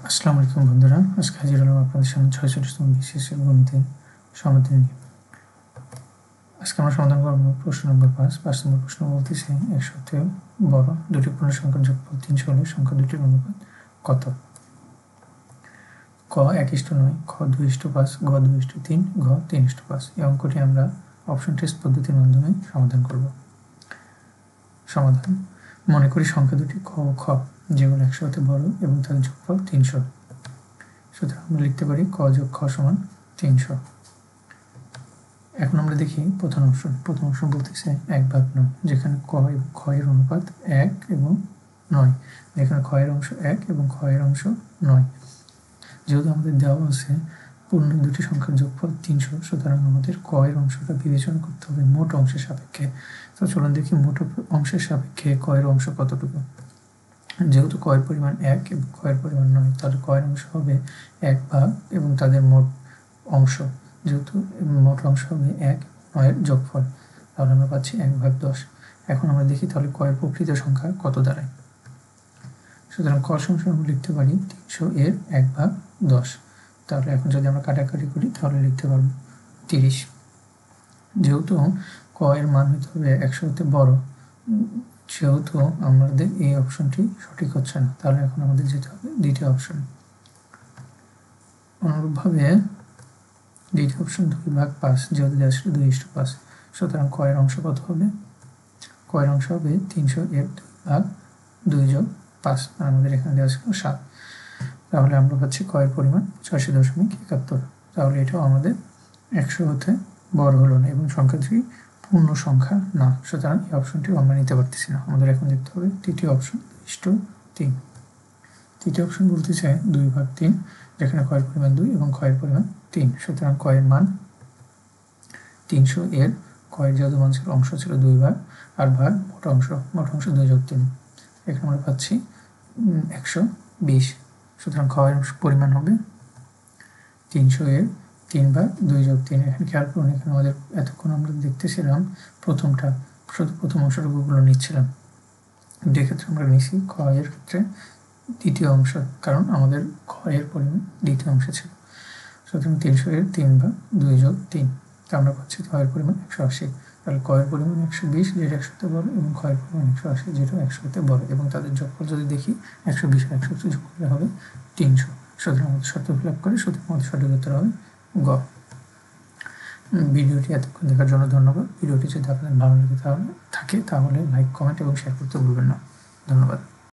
আসসালামু আলাইকুম বন্ধুরা, আজকে হাজির হলাম আপনাদের সামনে 46তম বিসিএসের গণিতের সমাধান নিয়ে। আজকে আমরা সমাধান করবো প্রশ্ন নম্বর 5 নম্বর প্রশ্ন বলতেছে 100 বড় দুটি পূর্ণ সংখ্যার যোগফল 300 হলে সংখ্যা দুটির অনুপাত কত? ক 1:9, খ 2:5, গ 2:3, ঘ 3:5। এই অঙ্কটি আমরা অপশন টেস্ট পদ্ধতির মাধ্যমে সমাধান করব। সমাধান: মনে করি সংখ্যা দুটি ক ও খ যেগুলো 100 হতে বড় এবং তাদের যোগফল 300। সুতরাং আমরা লিখতে পারি ক যোগ খ সমান 300। এখন আমরা দেখি প্রথম অপশন বলতেছে 1/9, যেখানে ক এবং খ এর অনুপাত 1 এবং 9, যেখানে খ এর অংশ 1 এবং খ এর অংশ 9। যেহেতু আমাদের দেওয়া আছে পূর্ণ দুটি সংখ্যার যোগফল 300, সুতরাং আমাদের ক এর অংশটা বিবেচনা করতে হবে মোট অংশের সাপেক্ষে। তো চলুন দেখি মোট অংশের সাপেক্ষে ক এর অংশ কতটুকু। যেহেতু ক এর পরিমাণ 1 এবং খ এর পরিমাণ 9, তাহলে ক এর অংশ হবে 1 ভাগ এবং তাদের মোট অংশ, যেহেতু মোট অংশ হবে 1 9 এর যোগফল, তাহলে আমরা পাচ্ছি 1/10। এখন আমরা দেখি তাহলে ক এর প্রকৃত সংখ্যা কত দাঁড়ায়। সুতরাং ক সমান আমরা লিখতে পারি 300 এর 1/10। তাহলে এখন যদি আমরা কাটাকাটি করি তাহলে লিখতে পারবো 30। যেহেতু ক এর মান হতে হবে 100 হতে বড়, সেহেতু আমাদের এই অপশনটি সঠিক হচ্ছে না। তাহলে এখন আমাদের যেতে হবে দ্বিতীয় অপশন। অনুরূপভাবে দ্বিতীয় অপশন 2/5, যেহেতু দেওয়া ছিল 2:5, সুতরাং ক এর অংশ কত হবে? ক এর অংশ হবে 300 এর 2/2 যোগ 5, আর আমাদের এখানে দেওয়া ছিল 7। তাহলে আমরা পাচ্ছি ক এর পরিমাণ 85.71। তাহলে এটাও আমাদের 100 হতে বড় হলো না এবং সংখ্যাটি পূর্ণ সংখ্যা না, সুতরাং এই অপশনটিও আমরা নিতে পারতেছি না। আমাদের এখন দেখতে হবে তৃতীয় অপশন 2:3। তৃতীয় অপশন বলতে চাই 2/3, যেখানে ক এর পরিমাণ 2 এবং খ এর পরিমাণ 3। সুতরাং ক এর মান 300 এর ক এর যেহেতু মান ছিল অংশ ছিল 2 ভাগ, আর ভাগ মোট অংশ 2 যোগ 3। এখানে আমরা পাচ্ছি 120। সুতরাং খ এর পরিমাণ হবে 300 এর 3 ভাগ 2 যোগ 3। এখানে খেয়াল করুন, এখানে আমাদের এতক্ষণ আমরা দেখতেছিলাম শুধু প্রথম অংশটুকুগুলো নিচ্ছিলাম, কিন্তু এক্ষেত্রে আমরা নিচ্ছি খ এর ক্ষেত্রে দ্বিতীয় অংশ, কারণ আমাদের খ এর পরিমাণ দ্বিতীয় অংশ ছিল। সুতরাং 300 এর 3 ভাগ 2 যোগ 3, তা আমরা পাচ্ছি খ এর পরিমাণ 180। তাহলে ক এর পরিমাণ 120, যেটা 100 হতে বড়, এবং খ এর পরিমাণ 180, যেটা 100 হতে বড়, এবং তাদের যোগফল যদি দেখি 120 আর 180 যোগ করলে হবে 300। সুতরাং আমাদের শর্ত ফিল আপ করে সুতরাং আমাদের সঠিক উত্তর হবে গ। ভিডিওটি এতক্ষণ দেখার জন্য ধন্যবাদ। ভিডিওটি যদি আপনাদের ভালো লেগে থাকে তাহলে লাইক, কমেন্ট এবং শেয়ার করতে ভুলবেন না। ধন্যবাদ।